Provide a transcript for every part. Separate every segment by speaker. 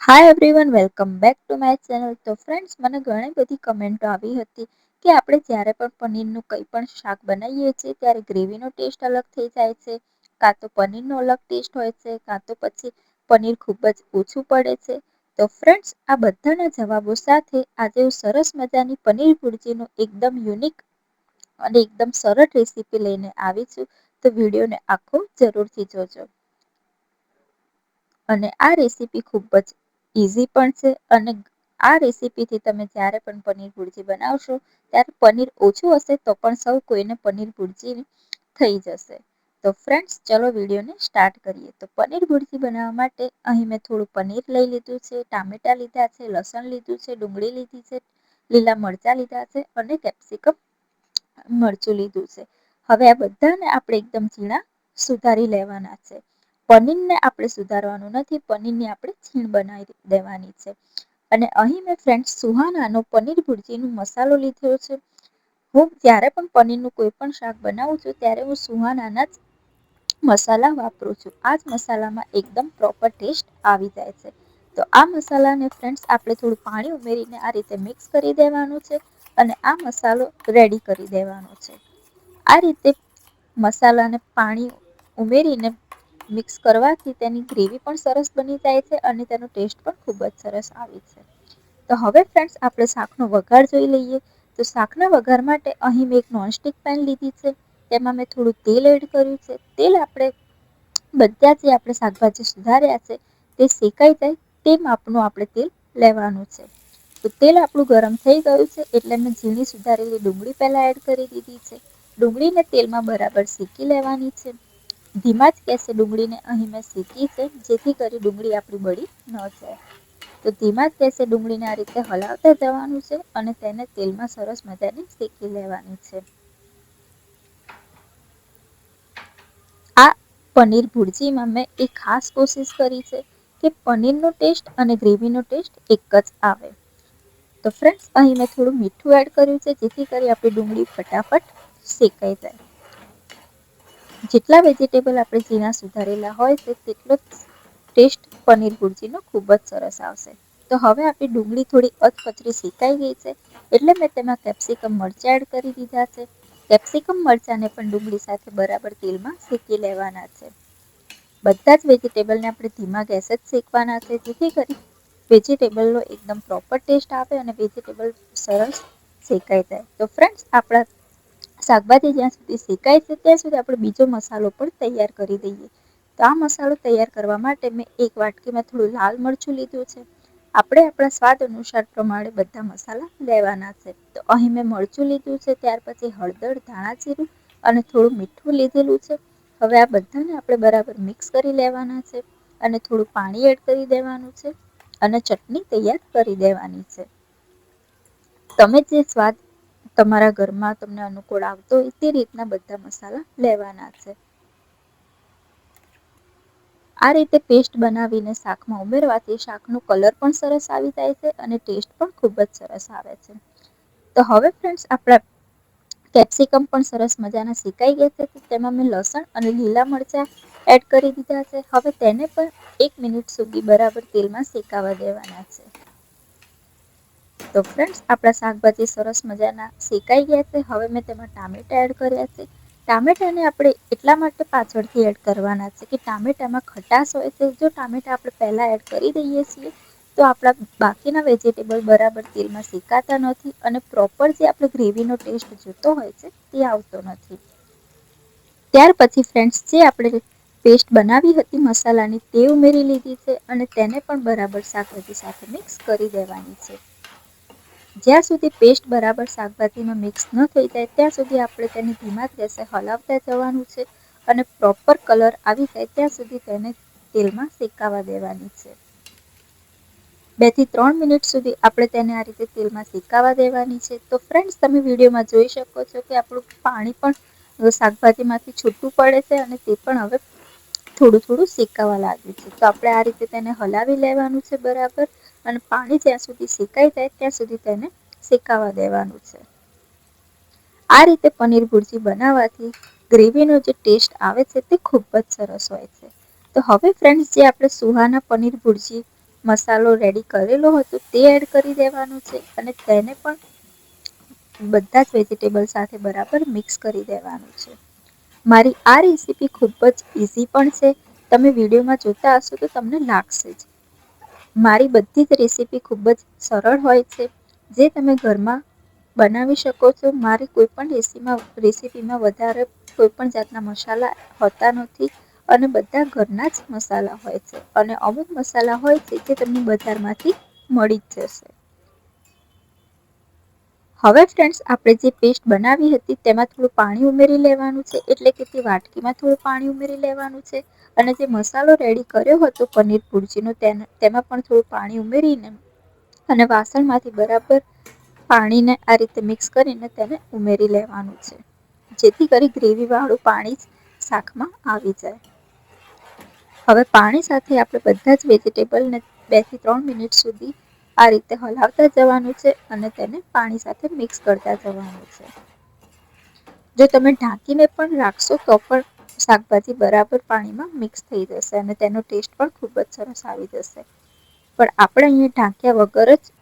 Speaker 1: Hi everyone, welcome back to my channel. તો friends, મને ઘણી બધી કમેન્ટો આવી હતી કે આપણે જ્યારે પણ પનીરનું કંઈ પણ શાક બનાવીએ છીએ ત્યારે ગ્રેવીનો ટેસ્ટ અલગ થઈ જાય છે, કાં તો પનીરનો અલગ ટેસ્ટ હોય છે, કાં તો પછી પનીર ખૂબ જ ઓછું પડે છે. તો ફ્રેન્ડ્સ, આ બધાના જવાબો સાથે આજે હું સરસ મજાની પનીર ભુરજીનો એકદમ યુનિક અને એકદમ સરળ રેસીપી લઈને આવી છું. તો વિડીયોને આખો જરૂરથી જોજો. અને આ રેસીપી ખૂબ જ ઇઝી પણ છે અને આ રેસીપીથી તમે જ્યારે પણ પનીર ભુરજી બનાવશો ત્યારે પનીર ઓછું હશે તો પણ સૌ કોઈને પનીર ભુરજી થઈ જશે. તો ફ્રેન્ડ્સ, ચલો વિડીયોને સ્ટાર્ટ કરીએ. તો પનીર ભુરજી બનાવવા માટે અહીં મેં થોડું પનીર લઈ લીધું છે, ટામેટા લીધા છે, લસણ લીધું છે, ડુંગળી લીધી છે, લીલા મરચાં લીધા છે અને કેપ્સિકમ મરચું લીધું છે. હવે આ બધાને આપણે એકદમ ઝીણા સુધારી લેવાના છે. પનીરને આપણે સુધારવાનું નથી, પનીરની આપણે છીણ બનાવી દેવાની છે. અને અહીં મેં ફ્રેન્ડ્સ સુહાનાનો પનીર ભુરજીનો મસાલો લીધો છે. હું જ્યારે પણ પનીરનું કોઈ પણ શાક બનાવું છું ત્યારે હું સુહાનાના જ મસાલા વાપરું છું. આ જ મસાલામાં એકદમ પ્રોપર ટેસ્ટ આવી જાય છે. તો આ મસાલાને ફ્રેન્ડ્સ આપણે થોડું પાણી ઉમેરીને આ રીતે મિક્સ કરી દેવાનું છે અને આ મસાલો રેડી કરી દેવાનો છે. આ રીતે મસાલાને પાણી ઉમેરીને મિક્સ કરવાથી તેની ગ્રેવી પણ સરસ બની જાય છે અને તેનો ટેસ્ટ પણ ખૂબ જ સરસ આવે છે. તો હવે ફ્રેન્ડ્સ, આપણે શાકનો વઘાર જોઈ લઈએ. તો શાકના વઘાર માટે અહીં મેં એક નોનસ્ટિક પેન લીધી છે. તેમાં મેં થોડું તેલ એડ કર્યું છે. તેલ આપણે બધા જે આપણે શાકભાજી સુધાર્યા છે તે શેકાઈ જાય તે માપનું આપણે તેલ લેવાનું છે. તો તેલ આપણું ગરમ થઈ ગયું છે એટલે મેં ઝીણી સુધારેલી ડુંગળી પહેલા એડ કરી દીધી છે. ડુંગળીને તેલમાં બરાબર શેકી લેવાની છે. ધીમા જ ગેસે ડુંગળીને અહીં મેં શેકી છે, જેથી કરી ડુંગળી આપણી બળી ન જાય. તો ધીમા જ ગેસે ડુંગળીને આ રીતે હલાવતા જવાનું છે અને તેને તેલમાં સરસ મજાની શેકી લેવાની છે. આ પનીર ભુરજીમાં મેં એક ખાસ કોશિશ કરી છે કે પનીરનો ટેસ્ટ અને ગ્રેવીનો ટેસ્ટ એક જ આવે. તો ફ્રેન્ડ્સ, અહીં મેં થોડું મીઠું એડ કર્યું છે, જેથી કરી આપણી ડુંગળી ફટાફટ શેકાઈ જાય. જેટલા વેજીટેબલ આપણે ઝીણા સુધારેલા હોય છે તેટલો ટેસ્ટ પનીર ભુરજીનો ખૂબ જ સરસ આવશે. તો હવે આપણી ડુંગળી થોડી અધકચરી શેકાઈ ગઈ છે એટલે મેં તેમાં કેપ્સિકમ મરચાં એડ કરી દીધા છે. કેપ્સિકમ મરચાંને પણ ડુંગળી સાથે બરાબર તેલમાં શેકી લેવાના છે. બધા જ વેજીટેબલને આપણે ધીમા ગેસે જ શેકવાના છે, જેથી કરી વેજીટેબલનો એકદમ પ્રોપર ટેસ્ટ આવે અને વેજીટેબલ સરસ શેકાઈ જાય. તો ફ્રેન્ડ્સ, આપણા શાકભાજી જ્યાં સુધી શેકાય છે ત્યાં સુધી આપણે બીજો મસાલો પણ તૈયાર કરી દઈએ. તો આ મસાલો તૈયાર કરવા માટે મેં એક વાટકીમાં થોડું લાલ મરચું લીધું છે. આપણે આપણા સ્વાદ અનુસાર પ્રમાણે બધા મસાલા લેવાના છે. તો અહીં મેં મરચું લીધું છે, ત્યાર પછી હળદર, ધાણા જીરું અને થોડું મીઠું લીધેલું છે. હવે આ બધાને આપણે બરાબર મિક્સ કરી લેવાના છે અને થોડું પાણી એડ કરી દેવાનું છે અને ચટણી તૈયાર કરી દેવાની છે. તમે જે સ્વાદ તમારા ઘરમાં તમને અનુકૂળ આવતો હોય તે રીતના બધા મસાલા લેવાના છે. આ રીતે પેસ્ટ બનાવીને શાકમાં ઉમેરવાથી શાકનો કલર પણ સરસ આવી જાય છે અને ટેસ્ટ પણ ખૂબ જ સરસ આવે છે. તો હવે ફ્રેન્ડ્સ, આપણા કેપ્સિકમ પણ સરસ મજાના શેકાઈ ગયા છે. તેમાં મેં લસણ અને લીલા મરચાં એડ કરી દીધા છે. હવે તેને પણ 1 મિનિટ સુધી બરાબર તેલમાં શેકાવા દેવાના છે. તો ફ્રેન્ડ્સ, આપણા શાકભાજી સરસ મજાના શેકાઈ ગયા છે. હવે મેં તેમાં ટામેટા એડ કર્યા છે. ટામેટાને આપણે એટલા માટે પાછળથી એડ કરવાના છે કે ટામેટામાં ખટાશ હોય છે. જો ટામેટા આપણે પહેલા એડ કરી દઈએ છીએ તો આપણા બાકીના વેજીટેબલ બરાબર તેલમાં શેકાતા નથી અને પ્રોપર જે આપણે ગ્રેવીનો ટેસ્ટ જોતો હોય છે તે આવતો નથી. ત્યાર પછી ફ્રેન્ડ્સ, જે આપણે પેસ્ટ બનાવી હતી મસાલાની તે ઉમેરી લીધી છે અને તેને પણ બરાબર શાકભાજી સાથે મિક્સ કરી દેવાની છે. જ્યાં સુધી પેસ્ટ બરાબર શાકભાજીમાં મિક્સ ન થઈ જાય ત્યાં સુધી આપણે તેને ધીમા ગેસે હલાવતા જવાનું છે અને પ્રોપર કલર આવી જાય ત્યાં સુધી તેને તેલમાં શેકાવા દેવાની છે. 2 થી 3 મિનિટ સુધી આપણે તેને આ રીતે તેલમાં શેકાવા દેવાની છે. તો ફ્રેન્ડ્સ, તમે વિડીયોમાં જોઈ શકો છો કે આપણું પાણી પણ શાકભાજીમાંથી છૂટું પડે છે અને તે પણ હવે થોડું થોડું શેકાવા લાગ્યું છે. તો આપણે આ રીતે તેને હલાવી લેવાનું છે બરાબર અને પાણી જ્યાં સુધી શેકાઈ જાય ત્યાં સુધી તેને શેકાવા દેવાનું છે. આ રીતે પનીર ભુરજી બનાવવાથી ગ્રેવીનો જે ટેસ્ટ આવે છે તે ખૂબ જ સરસ હોય છે. તો હવે ફ્રેન્ડ્સ, જે આપણે સુહાના પનીર ભુરજી મસાલો રેડી કરેલો હતો તે એડ કરી દેવાનો છે અને તેને પણ બધા જ વેજીટેબલ સાથે બરાબર મિક્સ કરી દેવાનું છે. મારી આ રેસીપી ખૂબ જ ઇઝી પણ છે. તમે વિડીયોમાં જોતા હશો તો તમને લાગશે જ. મારી બધી જ રેસીપી ખૂબ જ સરળ હોય છે, જે તમે ઘરમાં બનાવી શકો છો. મારી કોઈ પણ રેસીપીમાં વધારે કોઈ પણ જાતના મસાલા હોતા નથી અને બધા ઘરના જ મસાલા હોય છે અને અમુક મસાલા હોય છે જે તમને બજારમાંથી મળી જ જશે. હવે ફ્રેન્ડ્સ, આપણે જે પેસ્ટ બનાવી હતી તેમાં થોડું પાણી ઉમેરી લેવાનું છે, એટલે કે તે વાટકીમાં થોડું પાણી ઉમેરી લેવાનું છે અને જે મસાલો રેડી કર્યો હતો પનીર ભુરજીનો તેમાં પણ થોડું પાણી ઉમેરીને અને વાસણમાંથી બરાબર પાણીને આ રીતે મિક્સ કરીને તેને ઉમેરી લેવાનું છે, જેથી કરી ગ્રેવીવાળું પાણી જ શાકમાં આવી જાય. હવે પાણી સાથે આપણે બધા જ વેજીટેબલને 2 થી 3 મિનિટ સુધી આ રીતે હલાવતા જવાનું છે અને તેને પાણી સાથે મિક્સ કરતા જવાનું છે. જો તમે ઢાંકીને પણ રાખશો તો પણ શાકભાજી બરાબર પાણીમાં મિક્સ થઈ જશે અને તેનો ટેસ્ટ પણ ખૂબ જ સરસ આવી જશે. પણ આપણે અહીંયા ઢાંક્યા વગર જ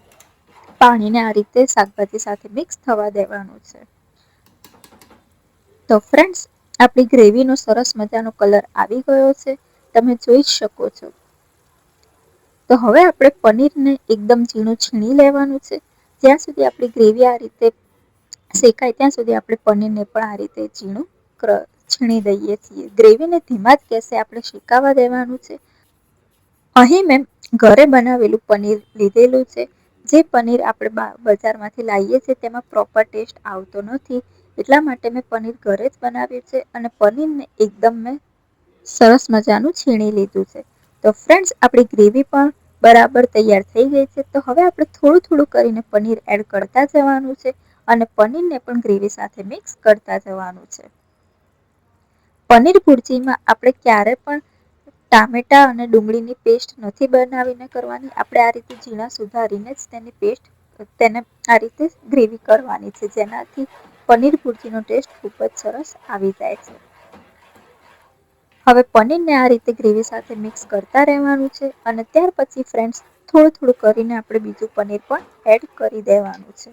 Speaker 1: પાણીને આ રીતે શાકભાજી સાથે મિક્સ થવા દેવાનું છે. તો ફ્રેન્ડ્સ, આપણી ગ્રેવીનો સરસ મજાનો કલર આવી ગયો છે, તમે જોઈ શકો છો. તો હવે આપણે પનીરને એકદમ ઝીણું છીણી લેવાનું છે. જ્યાં સુધી આપણી ગ્રેવી આ રીતે શેકાય ત્યાં સુધી આપણે પનીરને પણ આ રીતે ઝીણું છીણી દઈએ છીએ. ગ્રેવીને ધીમા જ ગેસે આપણે શેકાવા દેવાનું છે. અહીં મેં ઘરે બનાવેલું પનીર લીધેલું છે. જે પનીર આપણે બજારમાંથી લાવીએ છીએ તેમાં પ્રોપર ટેસ્ટ આવતો નથી, એટલા માટે મેં પનીર ઘરે જ બનાવ્યું છે અને પનીરને એકદમ મેં સરસ મજાનું છીણી લીધું છે. તો ફ્રેન્ડ્સ, આપણી ગ્રેવી પણ બરાબર તૈયાર થઈ ગઈ છે. તો હવે આપણે થોડું થોડું કરીને પનીર એડ કરતા જવાનું છે અને પનીરને પણ ગ્રેવી સાથે મિક્સ કરતા જવાનું છે. પનીર ભુરજીમાં આપણે ક્યારે પણ ટામેટા અને ડુંગળીની પેસ્ટ નથી બનાવીને કરવાની. આપણે આ રીતે ઝીણા સુધારીને જ તેને આ રીતે ગ્રેવી કરવાની છે, જેનાથી પનીર ભુરજીનો ટેસ્ટ ખૂબ જ સરસ આવી જાય છે. હવે પનીરને આ રીતે ગ્રેવી સાથે મિક્સ કરતા રહેવાનું છે અને ત્યાર પછી ફ્રેન્ડ્સ થોડું થોડું કરીને આપણે બીજું પનીર પણ એડ કરી દેવાનું છે.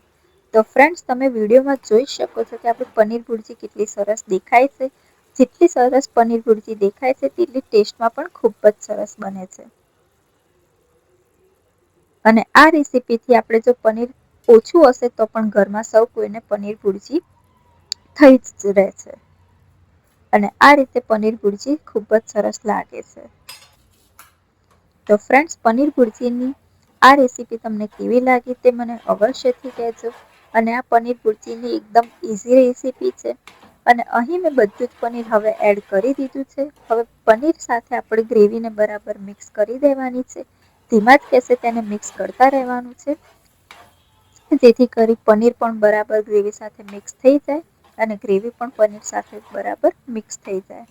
Speaker 1: તો ફ્રેન્ડ્સ, તમે વિડીયોમાં જોઈ શકો છો કે આપણી પનીર ભુરજી કેટલી સરસ દેખાય છે. જેટલી સરસ પનીર ભુરજી દેખાય છે તેટલી ટેસ્ટમાં પણ ખૂબ જ સરસ બને છે. અને આ રેસીપીથી આપણે જો પનીર ઓછું હશે તો પણ ઘરમાં સૌ કોઈને પનીર ભુરજી થઈ જ રહે છે. અને આ રીતે પનીર ભુરજી ખૂબ જ સરસ લાગે છે. તો ફ્રેન્ડ્સ, પનીર ભુરજીની આ રેસીપી તમને કેવી લાગી તે મને અવશ્યથી કહેજો. અને આ પનીર ભુરજીની એકદમ ઇઝી રેસીપી છે અને અહીં મેં બધું જ પનીર હવે એડ કરી દીધું છે. હવે પનીર સાથે આપણે ગ્રેવીને બરાબર મિક્સ કરી દેવાની છે. ધીમા જ ગેસે તેને મિક્સ કરતા રહેવાનું છે, જેથી કરી પનીર પણ બરાબર ગ્રેવી સાથે મિક્સ થઈ જાય અને ગ્રેવી પણ પનીર સાથે બરાબર મિક્સ થઈ જાય.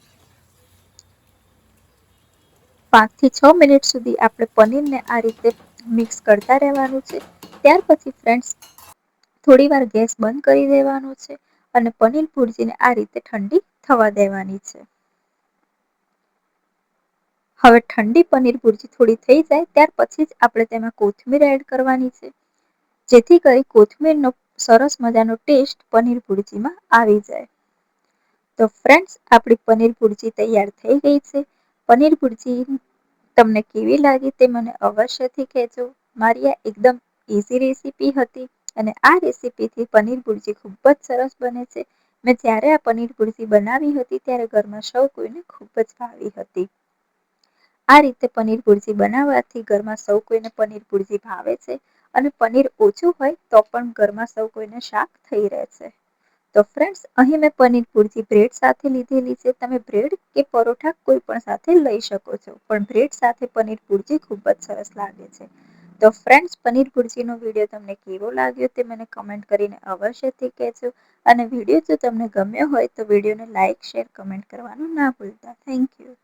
Speaker 1: 5 થી 6 મિનિટ સુધી આપણે પનીરને આ રીતે મિક્સ કરતા રહેવાનું છે. ત્યાર પછી ફ્રેન્ડ્સ, થોડી વાર ગેસ બંધ કરી દેવાનો છે અને પનીર ભુરજીને આ રીતે ઠંડી થવા દેવાની છે. હવે ઠંડી પનીર ભુરજી થોડી થઈ જાય ત્યાર પછી જ આપણે તેમાં કોથમીર એડ કરવાની છે, જેથી કરી કોથમીરનો સરસ મજાનો ટેસ્ટ પનીર ભુરજીમાં આવી જાય. તો ફ્રેન્ડ્સ, આપણી પનીર ભુરજી તૈયાર થઈ ગઈ છે. પનીર ભુરજી તમને કેવી લાગી તે મને અવશ્યથી કહેજો. મારી આ એકદમ ઇઝી રેસીપી હતી અને આ રેસીપીથી પનીર ભુરજી ખૂબ જ સરસ બને છે. મેં જ્યારે આ પનીર ભુરજી બનાવી હતી ત્યારે ઘરમાં સૌ કોઈને ખૂબ જ ભાવી હતી. આ રીતે પનીર ભુરજી બનાવવાથી ઘરમાં સૌ કોઈને પનીર ભુરજી ભાવે છે અને પનીર ઓછું હોય તો પણ ઘરમાં સૌ કોઈને શાક થઈ રહે છે. તો ફ્રેન્ડ્સ, અહીં મેં પનીર ભુરજી બ્રેડ સાથે લીધેલી છે. તમે બ્રેડ કે પરોઠા કોઈ પણ સાથે લઈ શકો છો, પણ બ્રેડ સાથે પનીર ભુરજી ખૂબ જ સરસ લાગે છે. તો ફ્રેન્ડ્સ, પનીર ભુરજીનો વિડીયો તમને કેવો લાગ્યો તે મને કમેન્ટ કરીને અવશ્યથી કહેજો. અને વિડીયો જો તમને ગમ્યો હોય તો વિડીયોને લાઇક, શેર, કમેન્ટ કરવાનું ના ભૂલતા. Thank you.